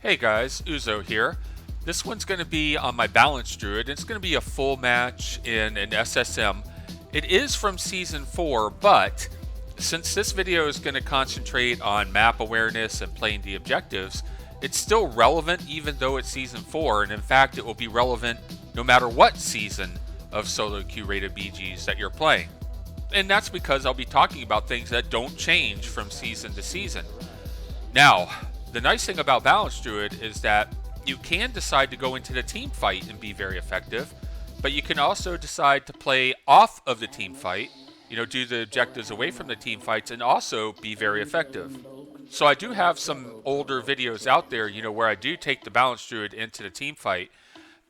Hey guys, Uzo here. This one's going to be on my Balance Druid. It's going to be a full match in an SSM. It is from Season 4, but since this video is going to concentrate on map awareness and playing the objectives, it's still relevant even though it's Season 4, and in fact it will be relevant no matter what season of SoloQ rated BGs that you're playing. And that's because I'll be talking about things that don't change from season to season. Now, the nice thing about Balance Druid is that you can decide to go into the team fight and be very effective, but you can also decide to play off of the team fight, do the objectives away from the team fights and also be very effective. So I do have some older videos out there, where I do take the Balance Druid into the team fight,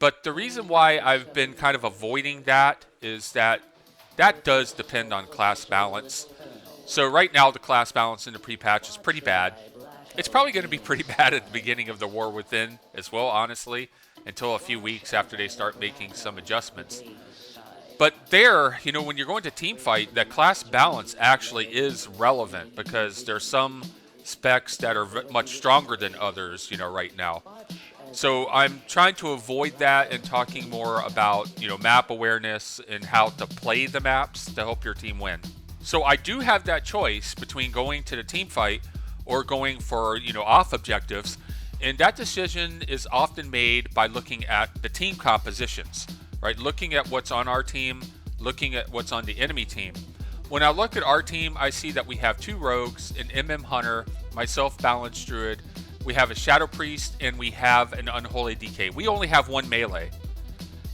but the reason why I've been kind of avoiding that is that does depend on class balance. So right now the class balance in the pre-patch is pretty bad. It's probably going to be pretty bad at the beginning of the War Within as well, honestly, until a few weeks after they start making some adjustments. But there, when you're going to team fight, that class balance actually is relevant because there's some specs that are much stronger than others, right now. So I'm trying to avoid that and talking more about, map awareness and how to play the maps to help your team win. So I do have that choice between going to the team fight or going for, off objectives. And that decision is often made by looking at the team compositions, right? Looking at what's on our team, looking at what's on the enemy team. When I look at our team, I see that we have 2 rogues, an MM Hunter, myself, Balance Druid, we have a Shadow Priest, and we have an Unholy DK. We only have 1 melee.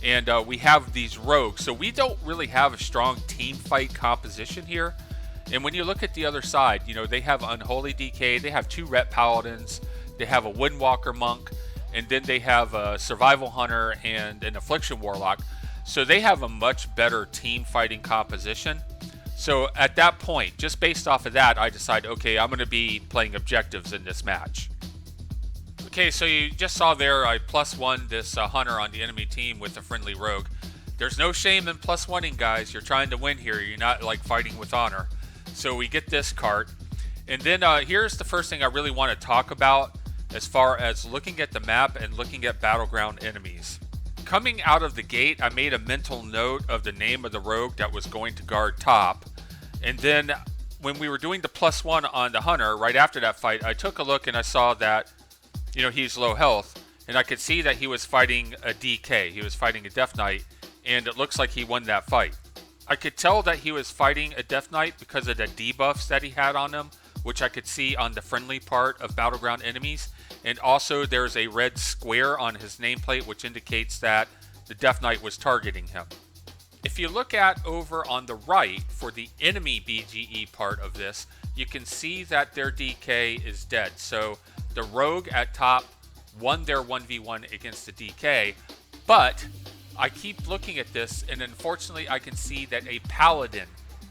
And we have these rogues, so we don't really have a strong team fight composition here. And when you look at the other side, they have Unholy DK, they have 2 Ret Paladins, they have a Windwalker Monk, and then they have a Survival Hunter and an Affliction Warlock. So they have a much better team fighting composition. So at that point, just based off of that, I decide, okay, I'm going to be playing objectives in this match. Okay, so you just saw there, I +1 this Hunter on the enemy team with a friendly rogue. There's no shame in +1ing, guys. You're trying to win here. You're not like fighting with honor. So we get this cart. And then here's the first thing I really want to talk about as far as looking at the map and looking at Battleground Enemies. Coming out of the gate, I made a mental note of the name of the rogue that was going to guard top. And then when we were doing the +1 on the Hunter, right after that fight, I took a look and I saw that, he's low health. And I could see that he was fighting a DK. He was fighting a Death Knight. And it looks like he won that fight. I could tell that he was fighting a Death Knight because of the debuffs that he had on him, which I could see on the friendly part of Battleground Enemies. And also there's a red square on his nameplate, which indicates that the Death Knight was targeting him. If you look at over on the right for the enemy BGE part of this, you can see that their DK is dead. So the rogue at top won their 1v1 against the DK, but I keep looking at this, and unfortunately I can see that a Paladin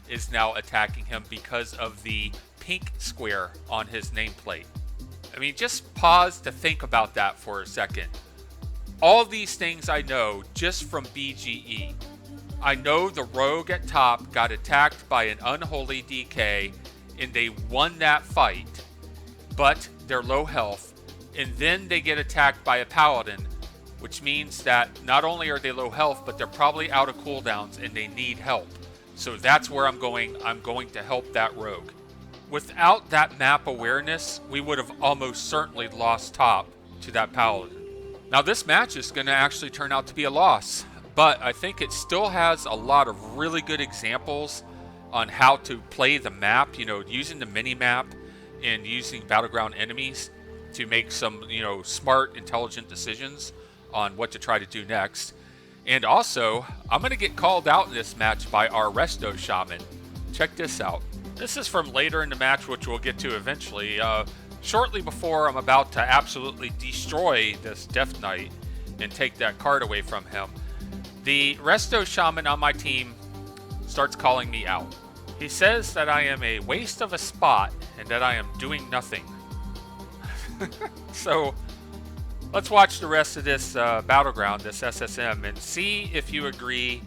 is now attacking him because of the pink square on his nameplate. I mean, just pause to think about that for a second. All these things I know just from BGE. I know the rogue at top got attacked by an Unholy DK, and they won that fight, but they're low health, and then they get attacked by a Paladin, which means that not only are they low health, but they're probably out of cooldowns and they need help. So that's where I'm going to help that rogue. Without that map awareness, we would have almost certainly lost top to that Paladin. Now this match is going to actually turn out to be a loss, but I think it still has a lot of really good examples on how to play the map, using the minimap and using Battleground Enemies to make some, smart, intelligent decisions on what to try to do next. And also, I'm going to get called out in this match by our resto shaman. Check this out. This is from later in the match, which we'll get to eventually. Shortly before I'm about to absolutely destroy this Death Knight and take that card away from him, the resto shaman on my team starts calling me out. He says that I am a waste of a spot and that I am doing nothing. So let's watch the rest of this Battleground, this SSM, and see if you agree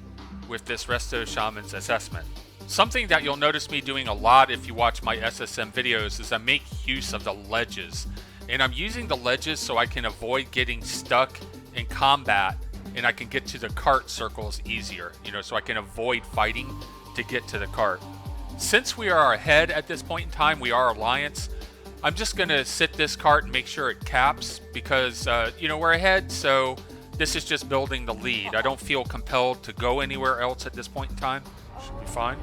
with this resto shaman's assessment. Something that you'll notice me doing a lot if you watch my SSM videos is I make use of the ledges. And I'm using the ledges so I can avoid getting stuck in combat, and I can get to the cart circles easier, you know, so I can avoid fighting to get to the cart. Since we are ahead at this point in time, we are Alliance, I'm just going to sit this cart and make sure it caps because, you know, we're ahead, so this is just building the lead. I don't feel compelled to go anywhere else at this point in time. Should be fine.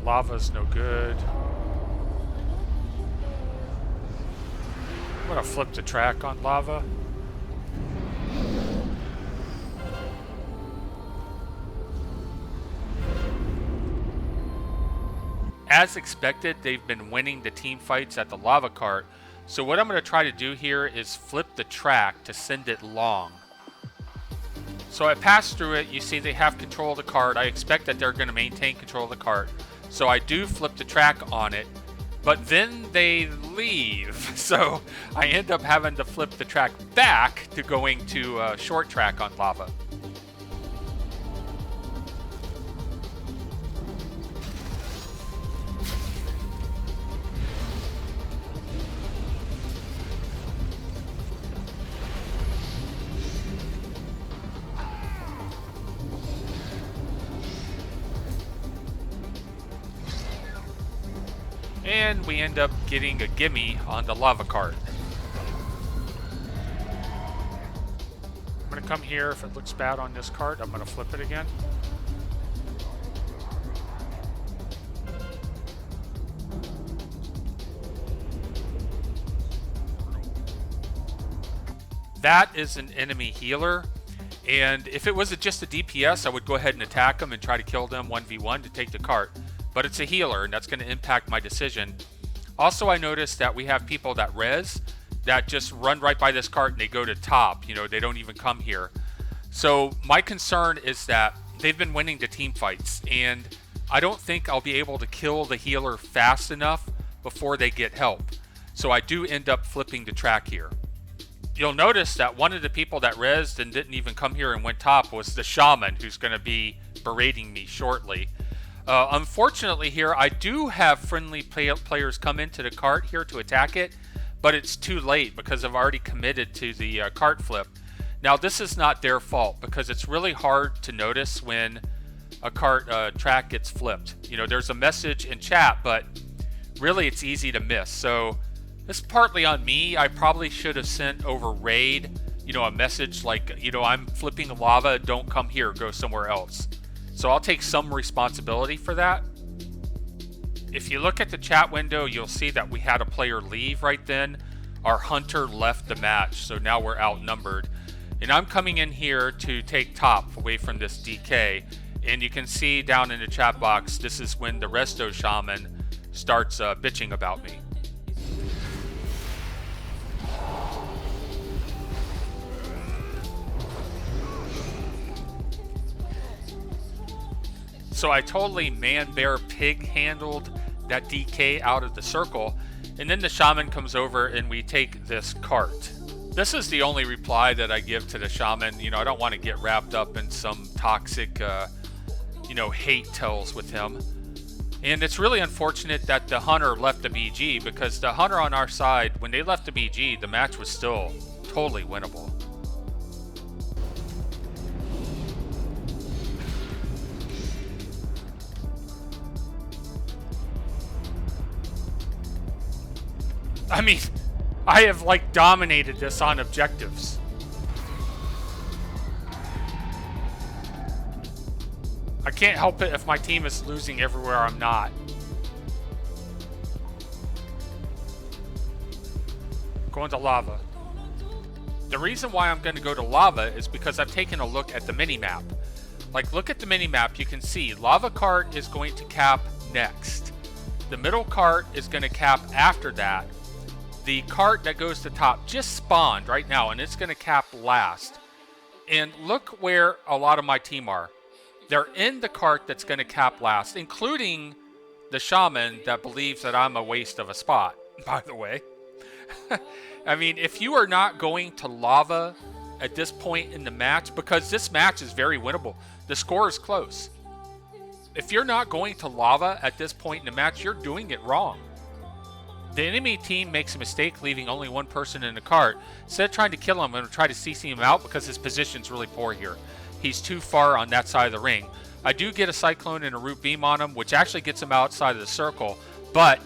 Lava's no good. I'm gonna flip the track on lava. As expected, they've been winning the team fights at the lava cart. So what I'm gonna try to do here is flip the track to send it long. So I pass through it, you see they have control of the cart. I expect that they're gonna maintain control of the cart. So I do flip the track on it, but then they leave. So I end up having to flip the track back to going to short track on lava. And we end up getting a gimme on the lava cart. I'm gonna come here. If it looks bad on this cart, I'm gonna flip it again. That is an enemy healer. And if it was just a DPS, I would go ahead and attack them and try to kill them 1v1 to take the cart. But it's a healer, and that's going to impact my decision. Also, I noticed that we have people that res that just run right by this cart and they go to top. You know, they don't even come here. So my concern is that they've been winning the team fights, and I don't think I'll be able to kill the healer fast enough before they get help. So I do end up flipping the track here. You'll notice that one of the people that rezzed and didn't even come here and went top was the shaman, who's going to be berating me shortly. Unfortunately here, I do have friendly players come into the cart here to attack it, but it's too late because I've already committed to the cart flip. Now this is not their fault because it's really hard to notice when a cart track gets flipped. You know, there's a message in chat, but really it's easy to miss. So this is partly on me. I probably should have sent over raid, you know, a message like, you know, I'm flipping lava, don't come here, go somewhere else. So I'll take some responsibility for that. If you look at the chat window, you'll see that we had a player leave right then. Our hunter left the match, so now we're outnumbered. And I'm coming in here to take top away from this DK. And you can see down in the chat box, this is when the resto shaman starts bitching about me. So I totally man, bear, pig handled that DK out of the circle. And then the shaman comes over and we take this cart. This is the only reply that I give to the shaman. You know, I don't want to get wrapped up in some toxic, you know, hate tells with him. And it's really unfortunate that the hunter left the BG, because the hunter on our side, when they left the BG, the match was still totally winnable. I mean, I have like dominated this on objectives. I can't help it if my team is losing everywhere I'm not. Going to lava. The reason why I'm going to go to lava is because I've taken a look at the minimap. Like, look at the minimap, you can see lava cart is going to cap next. The middle cart is going to cap after that. The cart that goes to top just spawned right now, and it's going to cap last. And look where a lot of my team are. They're in the cart that's going to cap last, including the shaman that believes that I'm a waste of a spot, by the way. I mean, if you are not going to lava at this point in the match, because this match is very winnable, the score is close. If you're not going to lava at this point in the match, you're doing it wrong. The enemy team makes a mistake leaving only one person in the cart. Instead of trying to kill him, I'm going to try to CC him out because his position's really poor here. He's too far on that side of the ring. I do get a Cyclone and a Root Beam on him, which actually gets him outside of the circle. But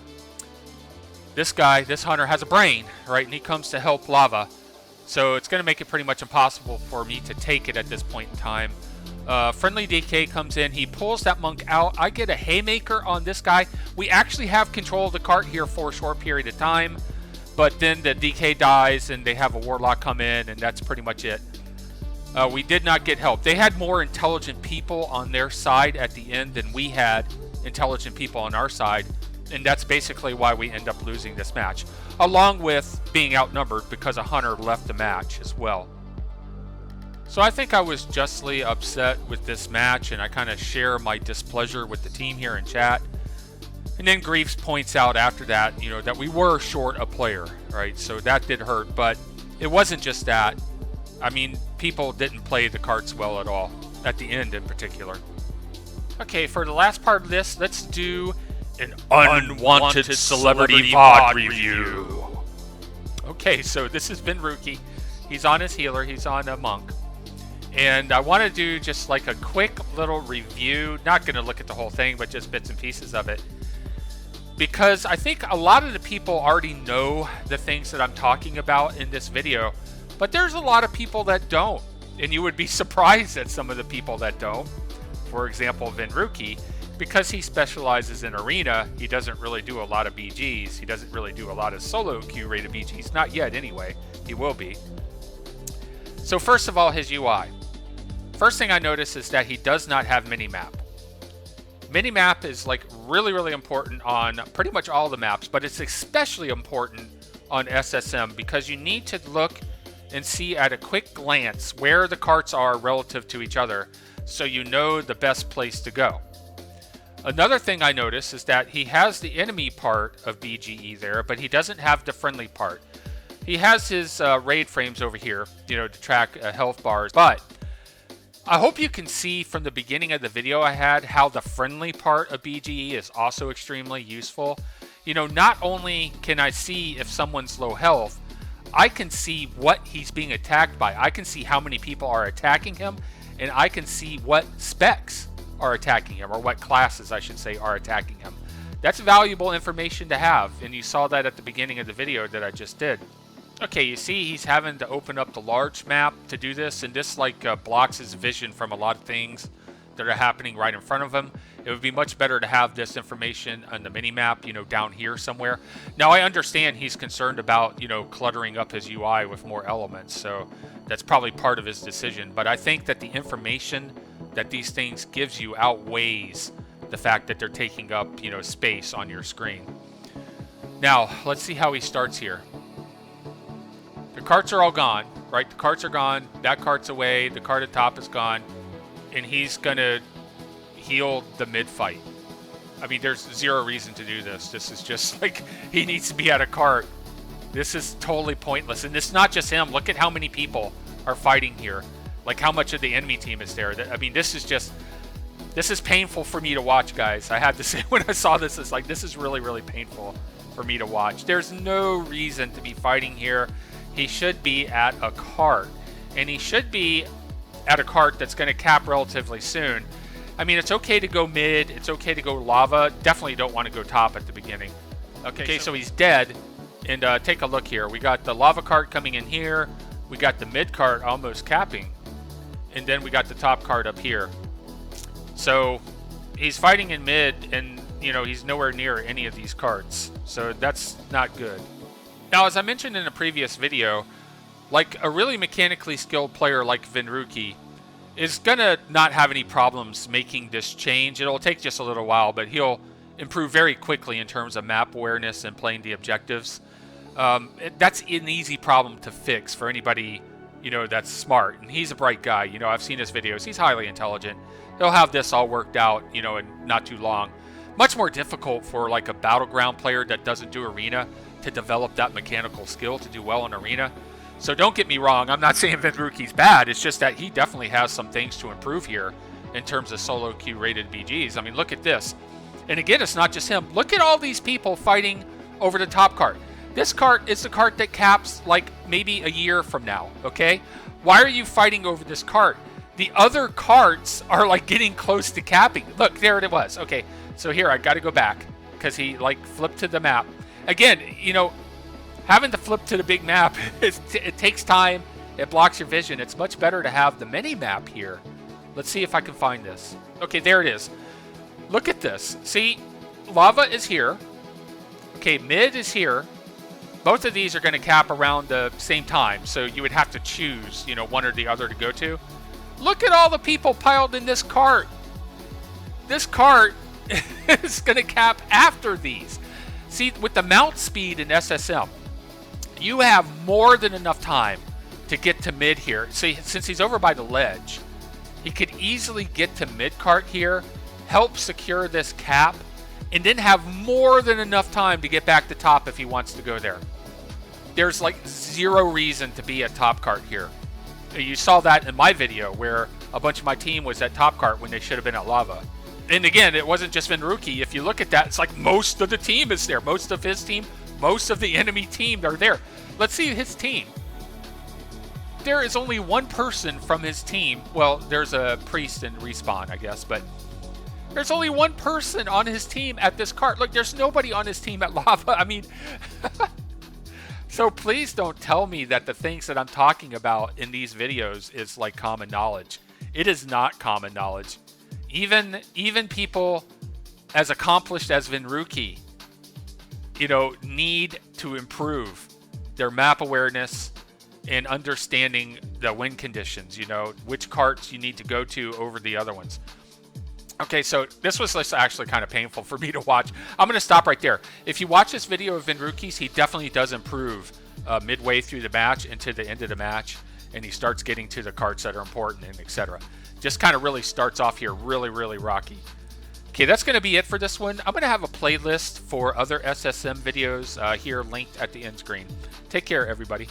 this guy, this hunter, has a brain, right? And he comes to help lava. So it's going to make it pretty much impossible for me to take it at this point in time. Friendly DK comes in. He pulls that monk out. I get a haymaker on this guy. We actually have control of the cart here for a short period of time. But then the DK dies and they have a warlock come in, and that's pretty much it. We did not get help. They had more intelligent people on their side at the end than we had intelligent people on our side. And that's basically why we end up losing this match. Along with being outnumbered because a hunter left the match as well. So I think I was justly upset with this match, and I kind of share my displeasure with the team here in chat. And then Griefs points out after that, you know, that we were short a player, right? So that did hurt, but it wasn't just that. I mean, people didn't play the carts well at all, at the end in particular. Okay, for the last part of this, let's do an unwanted celebrity VOD review. Okay, so this has been Rookie. He's on his healer, he's on a monk. And I want to do just like a quick little review. Not going to look at the whole thing, but just bits and pieces of it. Because I think a lot of the people already know the things that I'm talking about in this video. But there's a lot of people that don't. And you would be surprised at some of the people that don't. For example, Vinruki, because he specializes in arena, he doesn't really do a lot of BGs. He doesn't really do a lot of solo Q rated BGs. Not yet anyway. He will be. So first of all, his UI. First thing I notice is that he does not have minimap. Minimap is like really important on pretty much all the maps, but it's especially important on SSM because you need to look and see at a quick glance where the carts are relative to each other so you know the best place to go. Another thing I notice is that he has the enemy part of BGE there, but he doesn't have the friendly part. He has his raid frames over here, you know, to track health bars, but I hope you can see from the beginning of the video I had how the friendly part of BGE is also extremely useful. You know, not only can I see if someone's low health, I can see what he's being attacked by. I can see how many people are attacking him, and I can see what specs are attacking him, or what classes, I should say, are attacking him. That's valuable information to have, and you saw that at the beginning of the video that I just did. Okay, you see he's having to open up the large map to do this, and this like blocks his vision from a lot of things that are happening right in front of him. It would be much better to have this information on the mini map, you know, down here somewhere. Now I understand he's concerned about, you know, cluttering up his UI with more elements, so that's probably part of his decision. But I think that the information that these things gives you outweighs the fact that they're taking up, you know, space on your screen. Now let's see how he starts here. The carts are all gone, right? The carts are gone. That cart's away. The cart at top is gone. And he's going to heal the mid-fight. I mean, there's zero reason to do this. This is just like, he needs to be at a cart. This is totally pointless. And it's not just him. Look at how many people are fighting here. Like how much of the enemy team is there. I mean, this is painful for me to watch, guys. I had to say when I saw this, it's like, this is really painful for me to watch. There's no reason to be fighting here. He should be at a cart, and he should be at a cart that's going to cap relatively soon. I mean, it's okay to go mid, it's okay to go lava. Definitely don't want to go top at the beginning. Okay, so he's dead, and take a look here. We got the lava cart coming in here. We got the mid cart almost capping, and then we got the top cart up here. So he's fighting in mid, and you know, he's nowhere near any of these carts, so that's not good. Now, as I mentioned in a previous video, like a really mechanically skilled player like Vinruki is gonna not have any problems making this change. It'll take just a little while, but he'll improve very quickly in terms of map awareness and playing the objectives. That's an easy problem to fix for anybody, you know, that's smart. And he's a bright guy. You know, I've seen his videos. He's highly intelligent. He'll have this all worked out, you know, in not too long. Much more difficult for like a Battleground player that doesn't do arena to develop that mechanical skill to do well in arena. So don't get me wrong, I'm not saying Vinruki's bad, it's just that he definitely has some things to improve here in terms of solo queue rated BGs. I mean, look at this. And again, it's not just him. Look at all these people fighting over the top cart. This cart is the cart that caps like maybe a year from now, okay? Why are you fighting over this cart? The other carts are like getting close to capping. Look, there it was. Okay, so here, I gotta go back because he like flipped to the map. Again, you know, having to flip to the big map, it takes time. It blocks your vision. It's much better to have the mini map here. Let's see if I can find this. Okay, there it is. Look at this. See, lava is here. Okay, mid is here. Both of these are going to cap around the same time, so you would have to choose, you know, one or the other to go to. Look at all the people piled in this cart. This cart is going to cap after these. See, with the mount speed in SSM, you have more than enough time to get to mid here. See, since he's over by the ledge, he could easily get to mid cart here, help secure this cap, and then have more than enough time to get back to top if he wants to go there. There's like zero reason to be at top cart here. You saw that in my video where a bunch of my team was at top cart when they should have been at lava. And again, it wasn't just Vinruki. If you look at that, it's like most of the team is there. Most of his team, most of the enemy team are there. Let's see his team. There is only one person from his team. Well, there's a priest in respawn, I guess, but there's only one person on his team at this cart. Look, there's nobody on his team at lava. I mean, so please don't tell me that the things that I'm talking about in these videos is like common knowledge. It is not common knowledge. Even people as accomplished as Vinruki, you know, need to improve their map awareness and understanding the win conditions, you know, which carts you need to go to over the other ones. Okay, so this was actually kind of painful for me to watch. I'm going to stop right there. If you watch this video of Vinruki's, he definitely does improve midway through the match into the end of the match, and he starts getting to the carts that are important and etc. Just kind of really starts off here really, really rocky. Okay, that's going to be it for this one. I'm going to have a playlist for other SSM videos here linked at the end screen. Take care, everybody.